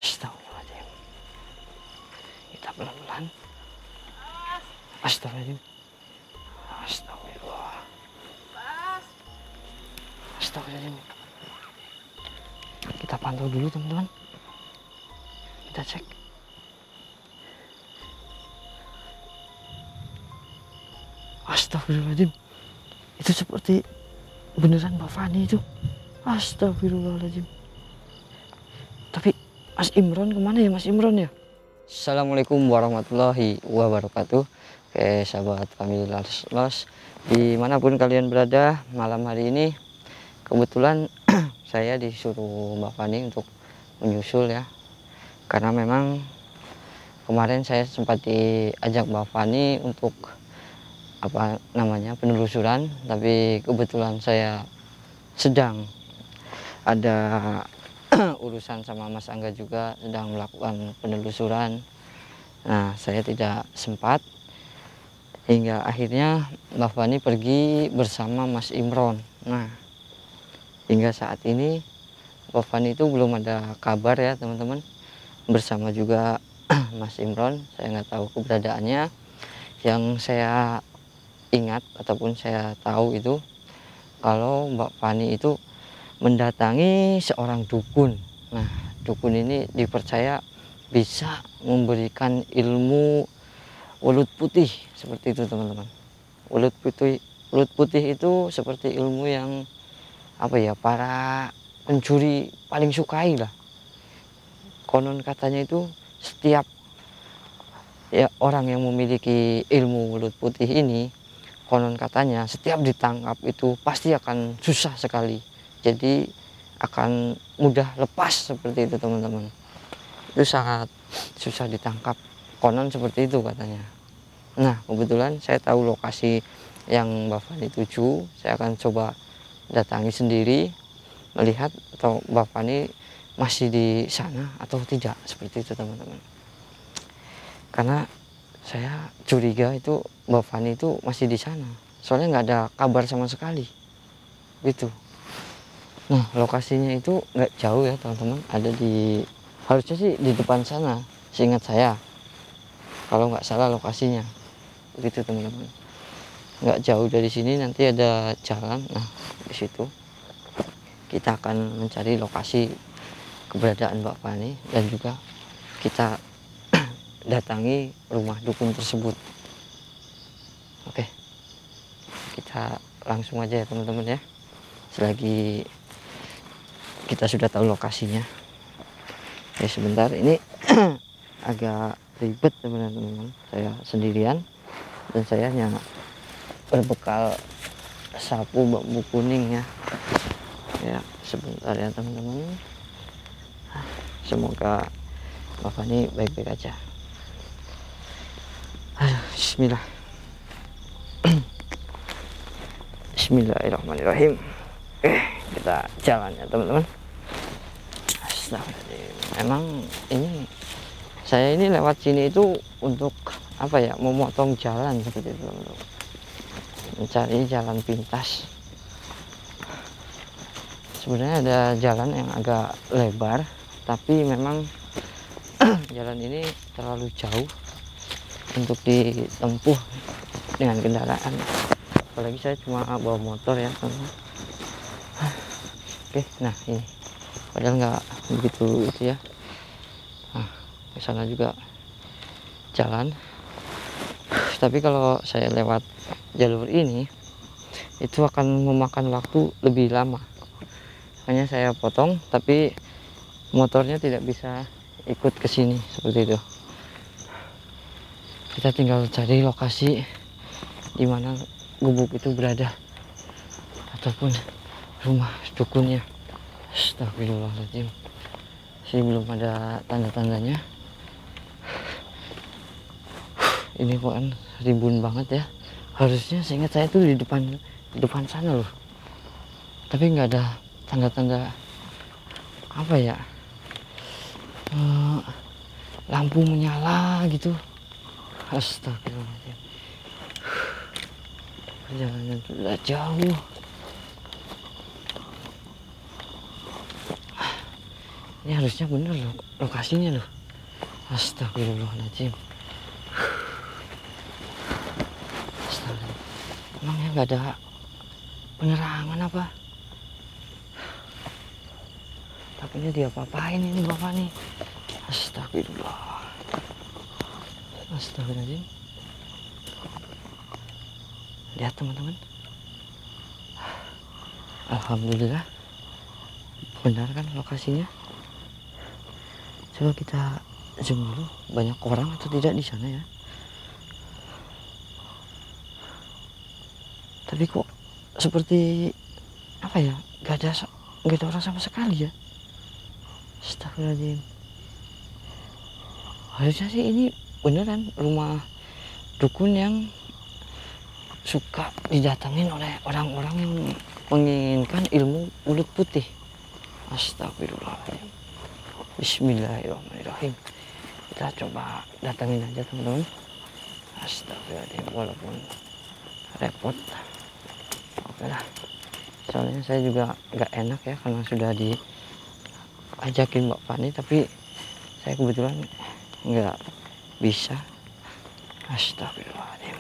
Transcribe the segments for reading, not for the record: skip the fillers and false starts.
Astagfirullahaladzim. Kita pelan-pelan. Astagfirullahaladzim. Astagfirullah. Astagfirullahaladzim. Kita pantau dulu teman-teman. Kita cek. Astagfirullahaladzim. Itu seperti beneran Mbak Fani itu. Astagfirullahaladzim. Tapi Mas Imron kemana ya Mas Imron ya? Assalamualaikum warahmatullahi wabarakatuh. Oke sahabat kami Los, dimanapun kalian berada malam hari ini, kebetulan saya disuruh Mbak Fani untuk menyusul ya. Karena memang kemarin saya sempat diajak Mbak Fani untuk penelusuran, tapi kebetulan saya sedang ada urusan sama Mas Angga juga, sedang melakukan penelusuran. Nah, saya tidak sempat hingga akhirnya Mbak Fani pergi bersama Mas Imron. Nah, hingga saat ini Mbak Fani itu belum ada kabar ya teman-teman, bersama juga Mas Imron. Saya nggak tahu keberadaannya. Yang saya ingat ataupun saya tahu itu kalau Mbak Fani itu mendatangi seorang dukun. Nah, dukun ini dipercaya bisa memberikan ilmu welut putih seperti itu teman-teman. Welut putih itu seperti ilmu yang para pencuri paling sukai lah. Konon katanya itu setiap orang yang memiliki ilmu welut putih ini, konon katanya setiap ditangkap itu pasti akan susah sekali. Jadi akan mudah lepas seperti itu teman-teman. Itu sangat susah ditangkap. Konon seperti itu katanya. Nah, kebetulan saya tahu lokasi yang Mbak Fani tuju. Saya akan coba datangi sendiri, melihat atau Mbak Fani masih di sana atau tidak, seperti itu teman-teman. Karena saya curiga itu Mbak Fani itu masih di sana, soalnya nggak ada kabar sama sekali gitu. Nah, lokasinya itu nggak jauh ya teman-teman, ada harusnya sih di depan sana seingat saya, kalau nggak salah lokasinya begitu teman-teman. Nggak jauh dari sini, nanti ada jalan. Nah, di situ kita akan mencari lokasi keberadaan Mbak Fani dan juga kita datangi rumah dukun tersebut. Oke, kita langsung aja ya teman-teman ya, selagi kita sudah tahu lokasinya. Sebentar, ini agak ribet teman-teman, saya sendirian dan saya hanya berbekal sapu bambu kuning ya. Sebentar ya teman-teman, semoga Mbak Fani baik-baik aja. Bismillah. Bismillahirrahmanirrahim. Kita jalan ya teman-teman. Astagfirullahaladzim. Emang ini saya ini lewat sini itu untuk memotong jalan seperti itu teman-teman. Mencari jalan pintas. Sebenarnya ada jalan yang agak lebar, tapi memang jalan ini terlalu jauh untuk ditempuh dengan kendaraan, apalagi saya cuma bawa motor ya teman-teman. Oke, nah ini padahal nggak begitu itu ya. Nah, ke sana juga jalan, tapi kalau saya lewat jalur ini itu akan memakan waktu lebih lama, makanya saya potong, tapi motornya tidak bisa ikut ke sini seperti itu. Kita tinggal cari lokasi di mana gubuk itu berada ataupun rumah dukunnya. Astagfirullahaladzim. Sini belum ada tanda-tandanya. Ini kan rimbun banget ya. Harusnya seingat saya tuh di depan sana loh. Tapi nggak ada tanda-tanda lampu menyala gitu. Astagfirullahaladzim. Perjalanan sudah jauh. Ini harusnya bener loh lokasinya loh. Astagfirullahaladzim. Astagfirullah. Emangnya nggak ada penerangan apa? Takutnya dia apa-apain ini bapak nih. Astagfirullah. Astagfirullahaladzim. Lihat teman-teman. Alhamdulillah. Benar kan lokasinya? Coba kita zoom dulu. Banyak orang atau tidak di sana ya? Tapi kok seperti apa ya? Gak ada orang sama sekali ya. Astagfirullahaladzim. Harusnya sih ini beneran rumah dukun yang suka didatangin oleh orang-orang yang menginginkan ilmu ulut putih. Astagfirullahaladzim. Bismillahirrahmanirrahim. Kita coba datangin aja teman-teman. Astagfirullahaladzim. Walaupun repot, oke lah. Soalnya saya juga nggak enak ya karena sudah diajakin Mbak Fani, tapi saya kebetulan nggak bisa. Astagfirullahaladzim.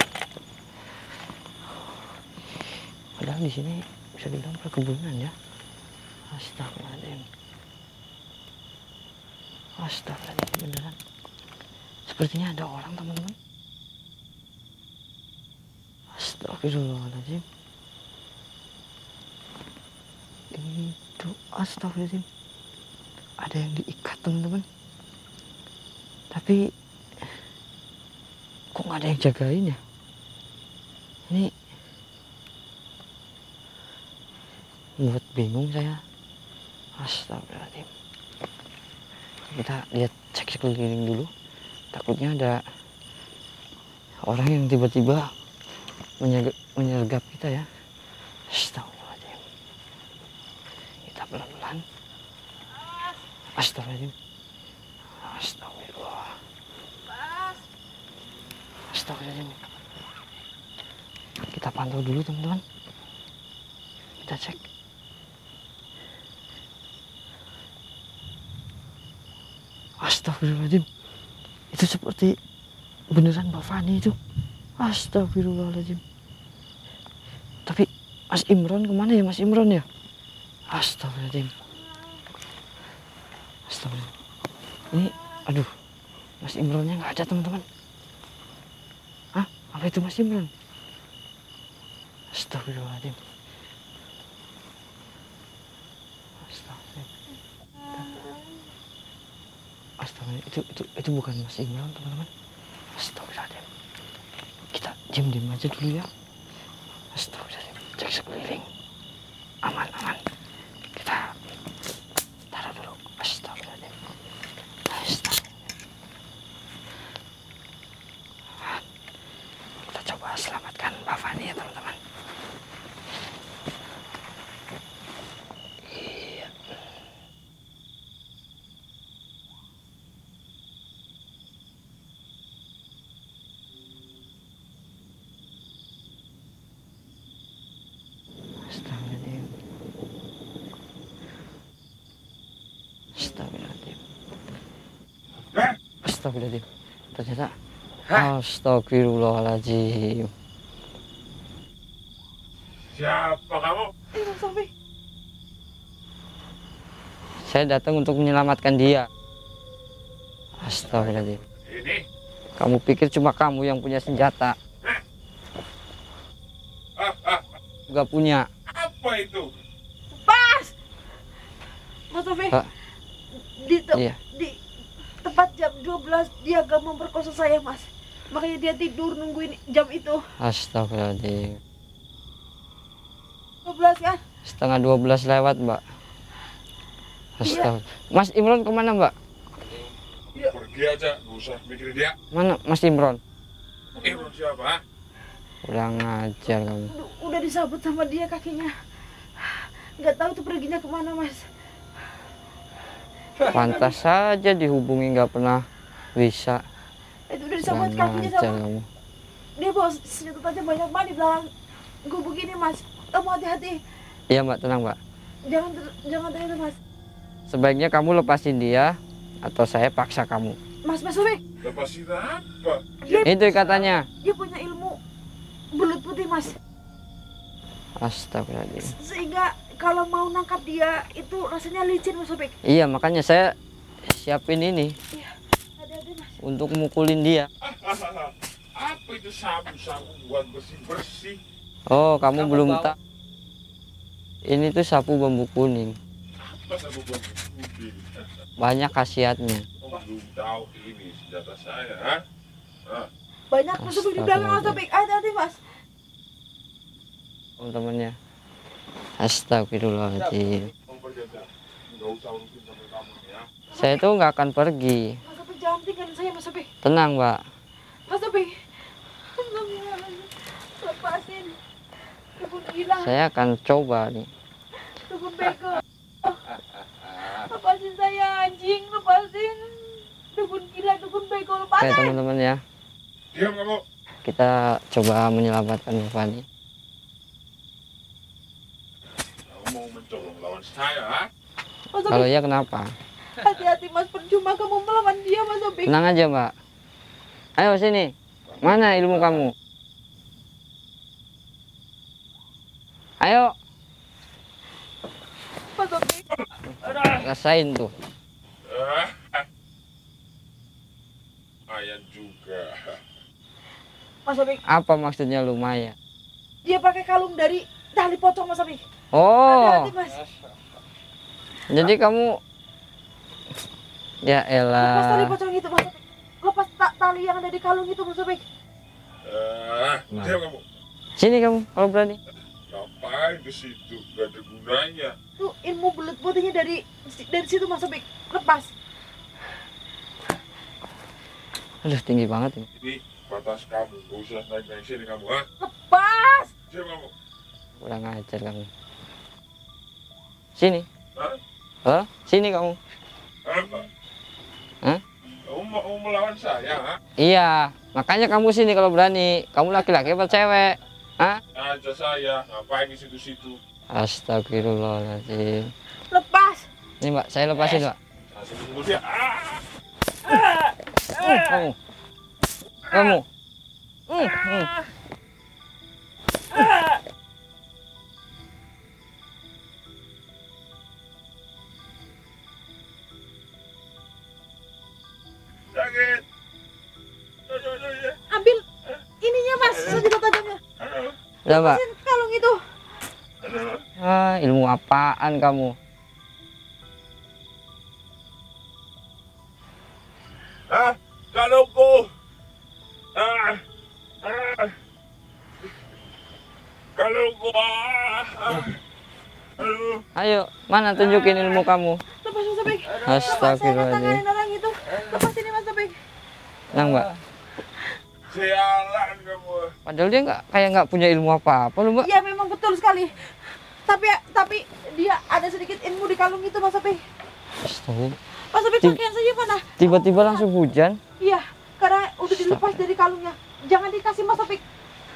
Padahal di sini bisa dibilang perkebunan ya. Astagfirullahaladzim. Astagfirullahaladzim, beneran. Sepertinya ada orang teman-teman. Astagfirullahaladzim. Itu astagfirullahaladzim. Ada yang diikat teman-teman. Tapi kok nggak ada yang jagain ya? Ini buat bingung saya. Astagfirullahaladzim. Kita lihat cek sekeliling dulu. Takutnya ada orang yang tiba-tiba menyergap kita ya. Astagfirullahaladzim. Kita pelan-pelan. Astagfirullahaladzim. Astagfirullah. Astagfirullahaladzim. Kita pantau dulu teman-teman. Kita cek. Astagfirullahaladzim. Itu seperti beneran Mbak Fani itu. Astagfirullahaladzim. Tapi Mas Imron kemana ya Mas Imron ya? Astagfirullahaladzim. Astagfirullahaladzim. Ini aduh, Mas Imronnya nggak ada teman-teman. Hah? Apa itu Mas Imron? Astagfirullahaladzim. Astagfirullahaladzim. Itu bukan Mas Imron teman-teman. Astagfirullahaladzim. Kita diam-diam aja dulu ya. Astagfirullahaladzim. Cek sekeliling. Aman. Kita taruh dulu. Astagfirullahaladzim. Kita coba selamatkan Mbak Fani ya teman-teman. Iya. Astagfirullahaladzim. Astagfirullahaladzim. Astagfirullahaladzim. Ternyata astagfirullahaladzim. Siapa kamu? Mas Sofi. Saya datang untuk menyelamatkan dia. Astagfirullahaladzim. Ini? Kamu pikir cuma kamu yang punya senjata? Gak punya. Apa itu? Mas Sofi. Pak. Iya. Di tepat jam 12 dia gak memperkosa saya Mas. Makanya dia tidur nungguin jam itu. Astagfirullahaladzim. 12 kan? Setengah 12 lewat, Mbak. Astagfirullah. Mas Imron kemana, Mbak? Ya. Pergi aja, nggak usah mikirin dia. Mana Mas Imron? Imron siapa? Kurang ajar kamu. Udah disabut sama dia kakinya. Nggak tahu tuh perginya kemana Mas. Pantas saja dihubungi nggak pernah bisa. Itu udah disabut Kurang kakinya ajar sama. kamu. Dia bawa senjata tajam banyak banget di belakang. Gue begini Mas. Kamu hati-hati. Iya, Mbak, tenang, Mbak. Jangan terlalu Mas. Sebaiknya kamu lepasin dia atau saya paksa kamu. Mas Sobek, Lepasin apa? Itu katanya. dia punya ilmu belut putih mas, Astagfirullahaladzim. sehingga kalau mau nangkap dia itu rasanya licin Mas Sobek. Iya, makanya saya siapin ini Iya, ada mas. untuk mukulin dia. Apa itu sapu-sapu buat bersih-bersih? Oh, kamu belum tahu. Ini tuh sapu bambu kuning. Apa sapu buat putih? Banyak khasiatnya. Oh, belum tahu ini senjata saya, ha? Banyak Mas Sobek di belakang Mas Sobek. Hati-hati mas. Teman-temannya. Astagfirullahaladzim. Nggak usah urusin sama kamu ya. Saya tuh nggak akan pergi. Mas Sobek jangan tinggalin saya Mas Sobek. Tenang, Mbak. Mas Sobek, lepasin. Dukun gila, Saya akan coba nih. dukun bego. Lepasin saya anjing, lepasin. Dukun gila, dukun bego, Oke, lepasin. teman-teman ya. Diam kamu. Kita coba menyelamatkan Fani. Kamu mau mencoba melawan saya, ha? Mas Kalau Sobek, iya kenapa? hati-hati mas, percuma kamu melawan dia Mas Sobek. Tenang aja, Mbak. Ayo sini. Mana ilmu kamu? Ayo, Mas Sobek, rasain tuh. Ayan juga. Mas Sobek, Apa maksudnya lumayan? dia pakai kalung dari tali pocong Mas Sobek. Oh, Hati-hati mas. jadi kamu ya Lepas tali elah. pocong itu Mas Sobek. Lepas tali yang ada di kalung itu Mas Sobek. Diam kamu. Sini kamu kalau berani. Ngapain ke situ? Gak ada gunanya. Tuh ilmu belut putihnya dari situ Mas Sobek. Lepas. Aduh, tinggi banget ini. Ini batas kamu. Gak usah naik-naik sini kamu, ha? Lepas. Diam kamu. Kurang ajar kamu. Sini. Hah? Hah? Sini kamu. Apa? Hah? Kamu mau melawan saya, ha? Iya, makanya kamu sini kalau berani. Kamu laki-laki apa cewek? Hah? Aja saya. Ngapain di situ-situ? Astagfirullahaladzim. Lepas. Ini Mbak, saya lepasin Mbak. Saya tunggu dia. Kamu. Kamu. Sakit. Aduh, aduh, ya. Ambil ininya mas. Senjata tajamnya. Aduh, Udah Mbak. Lepasin kalung itu. aduh. Ilmu apaan kamu? Kalungku. Kalungku. Aduh. Ayo, mana tunjukin ilmu kamu? Lepas Mas Sobek. Lepas saya Astagfirullahaladzim. tanganin orang itu. Lepas ini Mas Sobek. Tenang Mbak. Sialan kamu. Padahal dia nggak punya ilmu apa-apa loh Mbak. Iya memang betul sekali. Tapi dia ada sedikit ilmu di kalung itu Mas Sobek. Astaga. Mas Sobek Ti- pakaian saya mana? Tiba-tiba langsung hujan. Iya, karena udah dilepas dari kalungnya. Jangan dikasih Mas Sobek.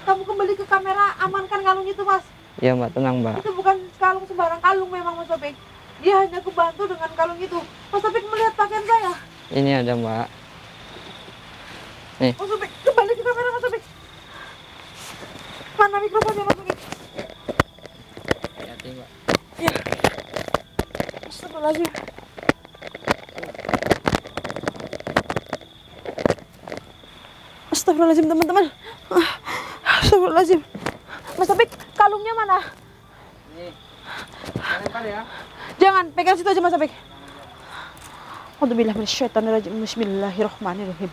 Kamu kembali ke kamera, amankan kalung itu Mas. Iya Mbak, tenang Mbak. Itu bukan kalung sembarang kalung memang Mas Sobek. Dia hanya kebantu dengan kalung itu. Mas Sobek melihat pakaian saya. Ini ada Mbak. Mas Sobek, kembali ke kamera Mas Sobek. Mana mikrofonnya Mas Sobek? Hati-hati Mbak. Iya. Astagfirullahaladzim. Astagfirullahaladzim teman-teman. Astagfirullahaladzim. Mas Sobek, kalungnya mana? Ini. Lempar ya. Jangan, pegang situ aja Mas Sobek. A'udzubillahi minasyaitonirrajim. Bismillahirrahmanirrahim.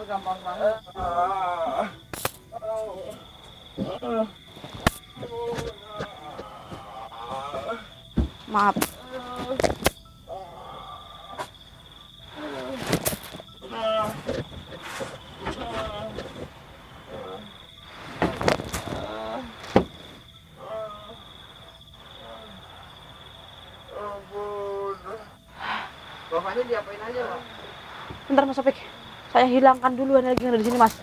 Gampang banget. Maaf. Bapaknya diapain aja Pak? Bentar Mas Sobek. Saya hilangkan dulu energi yang ada di sini Mas.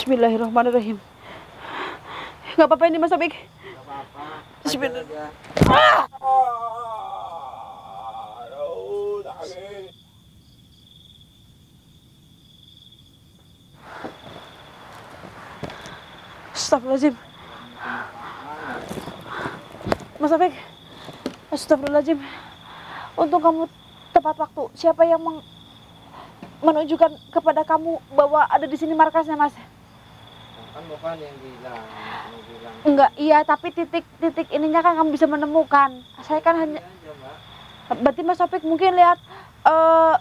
Bismillahirrahmanirrahim. Nggak apa-apa ini Mas Taufik. Nggak apa-apa. Bismillah. Aja. Aduh, sakit. Astagfirullahaladzim. Mas Taufik. Astagfirullahaladzim. Untung kamu tepat waktu. Siapa yang menunjukkan kepada kamu bahwa ada di sini markasnya, Mas? Kan bukan yang bilang. Enggak, iya, tapi titik ininya kan kamu bisa menemukan. Saya kan hanya Aja, Mbak. berarti Mas Taufik mungkin lihat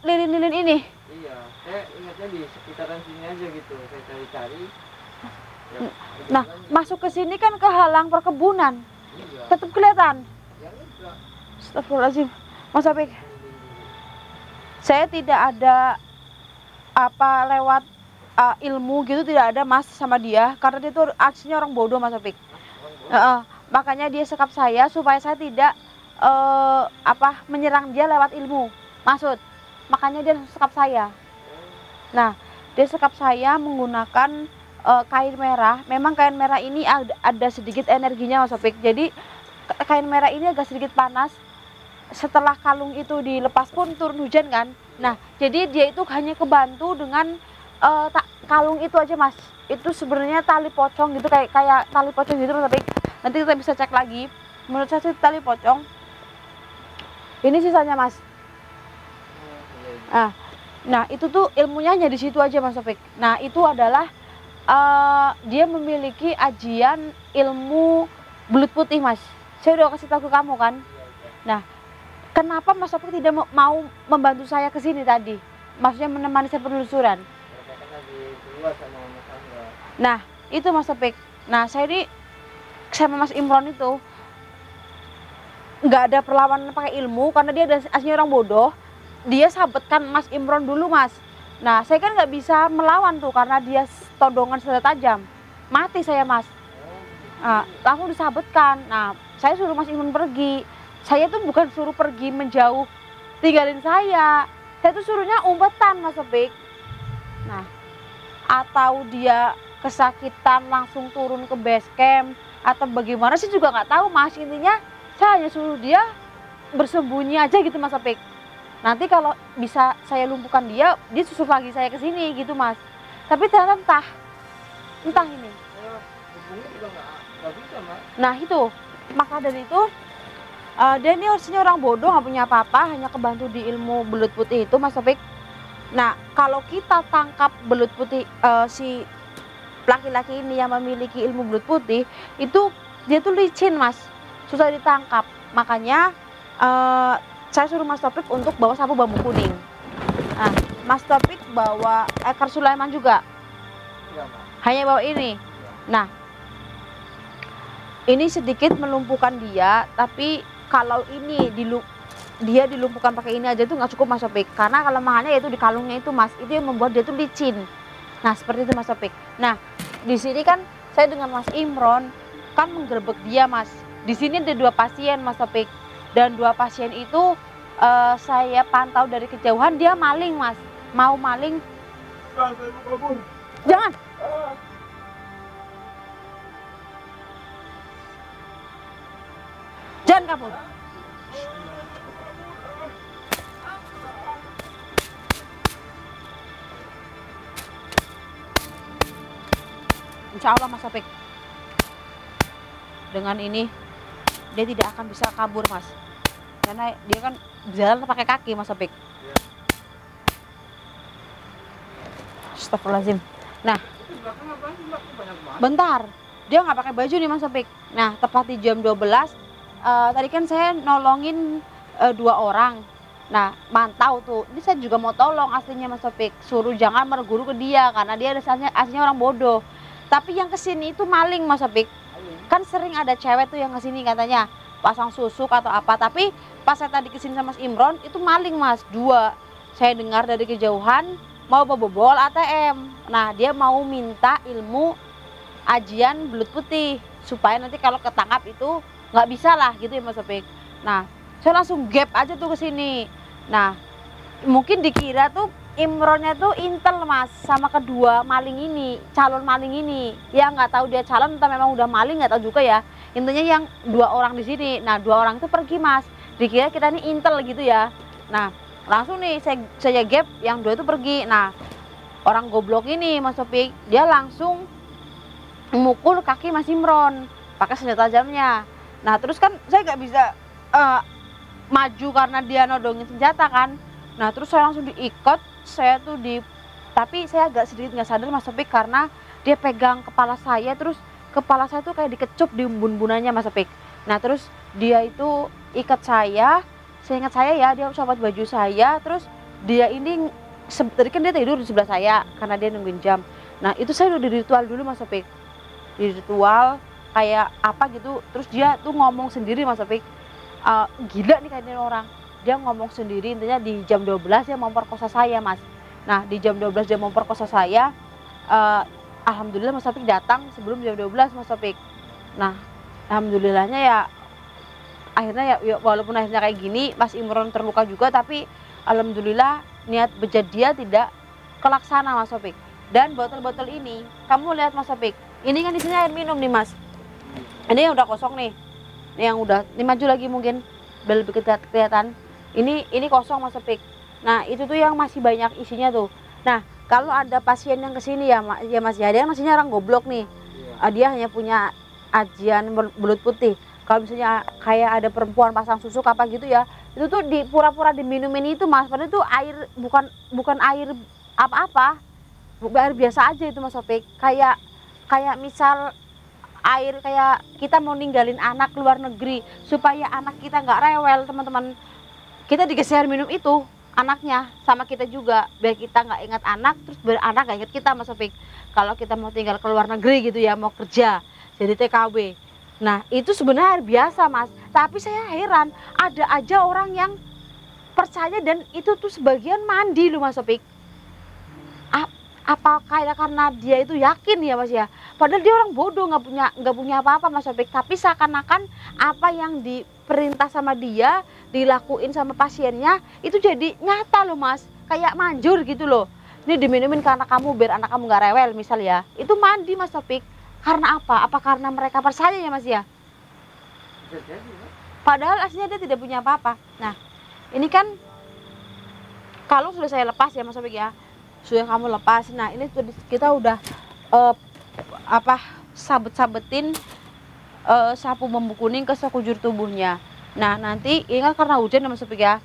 lilin-lilin ini. Iya, saya ingatnya di sekitaran sini aja gitu. Saya cari-cari. Ya, Nah, masuk ke sini kan kehalang perkebunan. iya. Tetap kelihatan. Yang enggak. Astagfirullahaladzim. Mas Taufik, saya tidak ada apa lewat ilmu gitu, tidak ada Mas sama dia, karena dia tuh aslinya orang bodoh Mas Taufik. Makanya dia sekap saya supaya saya tidak menyerang dia lewat ilmu. Maksud, makanya dia sekap saya. Nah, dia sekap saya menggunakan kain merah. Memang kain merah ini ada sedikit energinya Mas Taufik. Jadi kain merah ini agak sedikit panas. Setelah kalung itu dilepas pun turun hujan kan. Nah, jadi dia itu hanya kebantu dengan kalung itu aja Mas. Itu sebenarnya tali pocong gitu, kayak tali pocong gitu Mas Taufik. Nanti kita bisa cek lagi. Menurut saya sih tali pocong. Ini sisanya Mas. Nah itu tuh ilmunya hanya di situ aja Mas Taufik. Nah itu adalah dia memiliki ajian ilmu belut putih Mas. Saya udah kasih tahu ke kamu kan. Nah kenapa Mas Taufik tidak mau membantu saya ke sini tadi? Maksudnya menemani saya penelusuran. Nah itu Mas Taufik. Nah saya ini sama Mas Imron itu nggak ada perlawanan pakai ilmu karena dia aslinya orang bodoh. Dia sabetkan Mas Imron dulu Mas. Nah saya kan nggak bisa melawan tuh karena dia todongan senjata tajam. Mati saya Mas. Nah, langsung disabetkan. Nah saya suruh Mas Imron pergi. Saya tuh bukan suruh pergi menjauh tinggalin saya. Saya tuh suruhnya umpetan Mas Taufik. Nah atau dia kesakitan langsung turun ke base camp atau bagaimana sih juga nggak tahu Mas. Intinya saya hanya suruh dia bersembunyi aja gitu Mas Taufik. Nanti kalau bisa saya lumpuhkan dia susul lagi saya ke sini gitu Mas. Tapi ternyata entah ini. Nah itu, maka dari itu dia ini harusnya orang bodoh, nggak punya apa-apa, hanya kebantu di ilmu belut putih itu Mas Taufik. Nah kalau kita tangkap belut putih, si laki-laki ini yang memiliki ilmu belut putih itu dia tuh licin Mas, susah ditangkap. Makanya saya suruh Mas Taufik untuk bawa sapu bambu kuning. Nah, Mas Taufik bawa ekor Sulaiman juga. Hanya bawa ini. Nah, ini sedikit melumpuhkan dia, tapi kalau ini dia dilumpuhkan pakai ini aja tuh nggak cukup Mas Taufik. Karena kelemahannya yaitu di kalungnya itu Mas, itu yang membuat dia tuh licin. Nah, seperti itu Mas Taufik. Nah, di sini kan saya dengan Mas Imron kan menggerebek dia Mas. Di sini ada 2 pasien Mas Taufik. Dan 2 pasien itu saya pantau dari kejauhan dia maling Mas. Mau maling. Jangan. Jangan kabur. Insya Allah Mas Taufik. Dengan ini dia tidak akan bisa kabur Mas, karena dia kan jalan pakai kaki Mas Taufik. Astagfirullahaladzim. Nah bentar, dia nggak pakai baju nih Mas Taufik. Nah tepat di jam 12 tadi kan saya nolongin 2 orang. Nah mantau tuh, ini saya juga mau tolong aslinya Mas Taufik, suruh jangan merguru ke dia karena dia aslinya orang bodoh. Tapi yang kesini itu maling Mas Taufik. Kan sering ada cewek tuh yang kesini katanya pasang susuk atau apa. Tapi pas saya tadi kesini sama Mas Imron itu maling Mas, 2. Saya dengar dari kejauhan mau bobol ATM. Nah dia mau minta ilmu ajian belut putih supaya nanti kalau ketangkap itu nggak bisa lah gitu ya Mas Taufik. Nah saya langsung gap aja tuh ke sini. Nah mungkin dikira tuh Imronnya tuh intel Mas sama kedua maling ini, calon maling ini. Ya nggak tahu dia calon atau memang udah maling, nggak tahu juga ya. Intinya yang 2 orang di sini. Nah 2 orang itu pergi Mas. Dikira kita ini intel gitu ya. Nah langsung nih saya gap yang 2 itu pergi. Nah orang goblok ini Mas Topik, dia langsung memukul kaki Mas Imron pakai senjata tajamnya. Nah terus kan saya nggak bisa maju karena dia nodongin senjata kan. Nah terus saya langsung diikat, tapi saya agak sedikit nggak sadar Mas Topik karena dia pegang kepala saya, terus kepala saya tuh kayak dikecup di umbun-umbunannya Mas Topik. Nah terus dia itu ikat saya ingat saya ya, dia copot baju saya, terus dia ini tadi kan dia tidur di sebelah saya karena dia nungguin jam. Nah itu saya udah di ritual dulu Mas Topik, di ritual kayak apa gitu, terus dia tuh ngomong sendiri Mas Topik. Gila nih kayaknya orang, dia ngomong sendiri, intinya di jam 12 dia memperkosa saya Mas. Nah di jam 12 dia memperkosa saya, alhamdulillah Mas Topik datang sebelum jam 12 Mas Topik. Nah alhamdulillahnya ya akhirnya ya walaupun akhirnya kayak gini Mas Imron terluka juga, tapi alhamdulillah niat bejat dia tidak kelaksana Mas Topik. Dan botol-botol ini kamu lihat Mas Topik, ini kan di sini air minum nih Mas, ini yang udah kosong nih. Yang udah, ini maju lagi mungkin biar lebih kelihatan. Ini kosong Mas Topik. Nah itu tuh yang masih banyak isinya tuh. Nah kalau ada pasien yang kesini ya Mas ya, dia nasinya orang goblok nih. Dia hanya punya ajian belut putih. Kalau misalnya kayak ada perempuan pasang susuk apa gitu ya, itu tuh pura-pura diminumin itu Mas. Padahal itu air bukan air apa-apa, air biasa aja itu Mas Topik. Kayak misal air kayak kita mau ninggalin anak luar negeri supaya anak kita nggak rewel teman-teman, kita dikasih air minum itu anaknya sama kita juga, biar kita nggak ingat anak, terus biar anak nggak ingat kita Mas Topik. Kalau kita mau tinggal ke luar negeri gitu ya, mau kerja jadi TKW, nah itu sebenarnya air biasa Mas, tapi saya heran ada aja orang yang percaya dan itu tuh sebagian mandi loh Mas Topik. Apa kayak karena dia itu yakin ya Mas ya, padahal dia orang bodoh, nggak punya apa-apa Mas Topik, tapi seakan-akan apa yang diperintah sama dia dilakuin sama pasiennya itu jadi nyata loh Mas, kayak manjur gitu loh. Ini diminumin ke anak kamu biar anak kamu nggak rewel misal ya, itu mandi Mas Topik. Karena apa karena mereka percaya ya Mas ya, padahal aslinya dia tidak punya apa-apa. Nah ini kan kalau sudah saya lepas ya Mas Topik ya, sudah kamu lepas. Nah ini kita udah sabet-sabetin sapu bambu kuning ke sekujur tubuhnya. Nah nanti ingat karena hujan ya Mas Topik ya,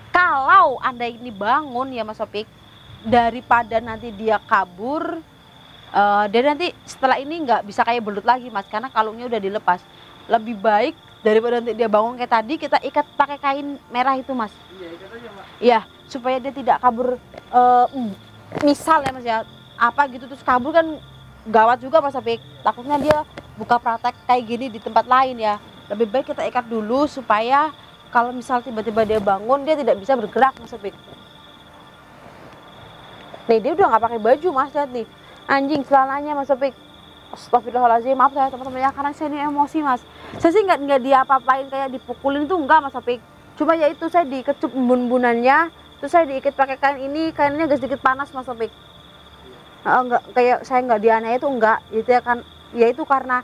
kalau Anda ini bangun ya Mas Topik, daripada nanti dia kabur, dan nanti setelah ini nggak bisa kayak belut lagi Mas, karena kalungnya udah dilepas. Lebih baik daripada nanti dia bangun kayak tadi, kita ikat pakai kain merah itu Mas. Iya, ikat aja Mas. Iya, supaya dia tidak kabur. Misal ya Mas ya, apa gitu terus kabur kan gawat juga Mas Topik. Takutnya dia buka praktek kayak gini di tempat lain ya. Lebih baik kita ikat dulu supaya kalau misal tiba-tiba dia bangun, dia tidak bisa bergerak Mas Topik. Nih dia udah nggak pakai baju Mas, lihat nih. Anjing celananya Mas Topik. Astagfirullahaladzim, maaf saya teman-teman ya, karena saya ini emosi Mas. Saya sih nggak diapa-apain kayak dipukulin itu enggak Mas Topik. Cuma ya itu saya dikecup bun-bunannya, terus saya diikat pakai kain ini, kainnya agak sedikit panas Mas Topik. Enggak kayak saya nggak dianiaya itu enggak, itu ya kan, ya itu karena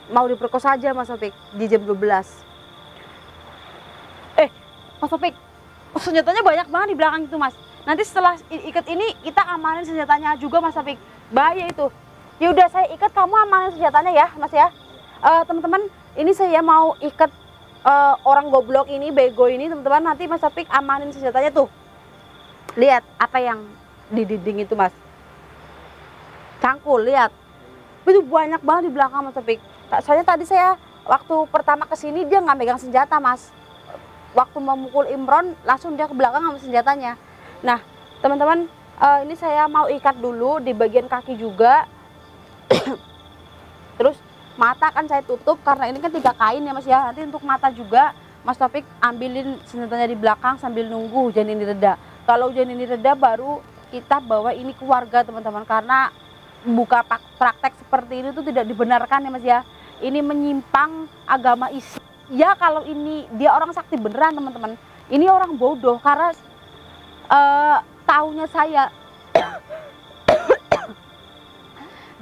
mau diperkosa aja Mas Topik di jam 12. Mas Topik, senjatanya banyak banget di belakang itu Mas. Nanti setelah ikat ini kita amanin senjatanya juga Mas Topik. Bahaya itu. Ya udah saya ikat, kamu amanin senjatanya ya Mas ya. Teman-teman, ini saya mau ikat orang goblok ini, bego ini teman-teman. Nanti Mas Topik amanin senjatanya tuh. Lihat apa yang di dinding itu Mas. Cangkul, lihat. Itu banyak banget di belakang Mas Topik. Soalnya tadi saya waktu pertama kesini dia nggak megang senjata Mas. Waktu memukul Imron langsung dia ke belakang sama senjatanya. Nah teman-teman, ini saya mau ikat dulu di bagian kaki juga. Terus mata kan saya tutup karena ini kan 3 kain ya Mas ya. Nanti untuk mata juga Mas Topik ambilin senjatanya di belakang sambil nunggu hujan ini reda. Kalau hujan ini reda baru kita bawa ini ke warga teman-teman, karena buka praktek seperti ini tuh tidak dibenarkan ya Mas ya. Ini menyimpang agama Islam. Ya kalau ini dia orang sakti beneran teman-teman, ini orang bodoh, karena taunya saya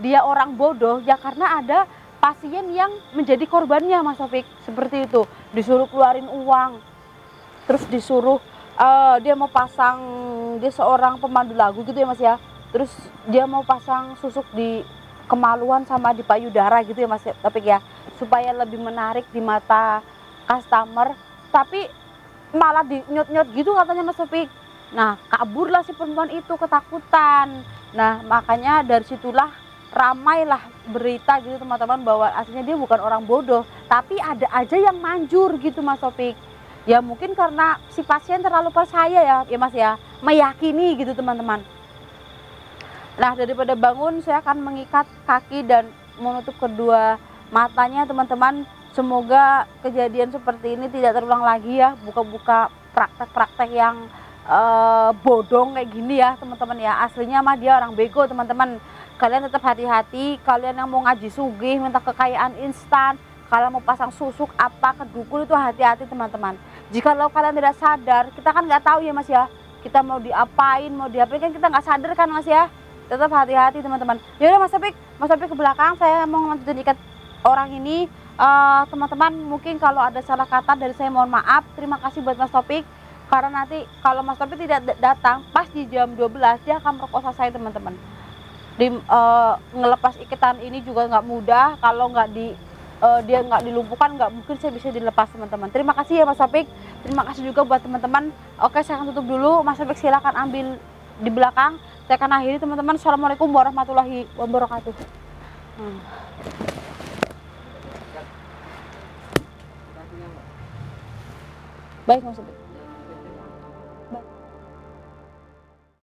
dia orang bodoh ya karena ada pasien yang menjadi korbannya Mas Taufik, seperti itu. Disuruh keluarin uang, terus disuruh dia mau pasang, dia seorang pemandu lagu gitu ya Mas ya, terus dia mau pasang susuk di kemaluan sama di payudara gitu ya Mas Taufik ya, supaya lebih menarik di mata customer, tapi malah dinyot-nyot gitu katanya Mas Taufik. Nah kaburlah si perempuan itu ketakutan. Nah makanya dari situlah ramailah berita gitu teman-teman, bahwa aslinya dia bukan orang bodoh, tapi ada aja yang manjur gitu Mas Taufik. Ya mungkin karena si pasien terlalu percaya ya Mas ya, meyakini gitu teman-teman. Nah daripada bangun saya akan mengikat kaki dan menutup kedua matanya teman-teman. Semoga kejadian seperti ini tidak terulang lagi ya, buka-buka praktek-praktek yang bodong kayak gini ya teman-teman ya. Aslinya mah dia orang bego teman-teman. Kalian tetap hati-hati, kalian yang mau ngaji sugih minta kekayaan instan, kalau mau pasang susuk apa ke dukun itu hati-hati teman-teman. Jikalau kalian tidak sadar, kita kan nggak tahu ya Mas ya, kita mau diapain kan kita nggak sadar kan Mas ya. Tetap hati-hati teman-teman. Ya udah Mas Taufik ke belakang, saya mau lanjutin ikat orang ini. Teman-teman mungkin kalau ada salah kata dari saya mohon maaf. Terima kasih buat Mas Taufik, karena nanti kalau Mas Taufik tidak datang pas di jam 12 dia akan merkosa saya teman-teman. Ngelepas ikatan ini juga nggak mudah, kalau nggak dia nggak dilumpuhkan nggak mungkin saya bisa dilepas teman-teman. Terima kasih ya Mas Taufik, terima kasih juga buat teman-teman. Oke saya akan tutup dulu, Mas Taufik silakan ambil di belakang, saya akan akhiri teman-teman. Assalamualaikum warahmatullahi wabarakatuh. Baik Mas Taufik.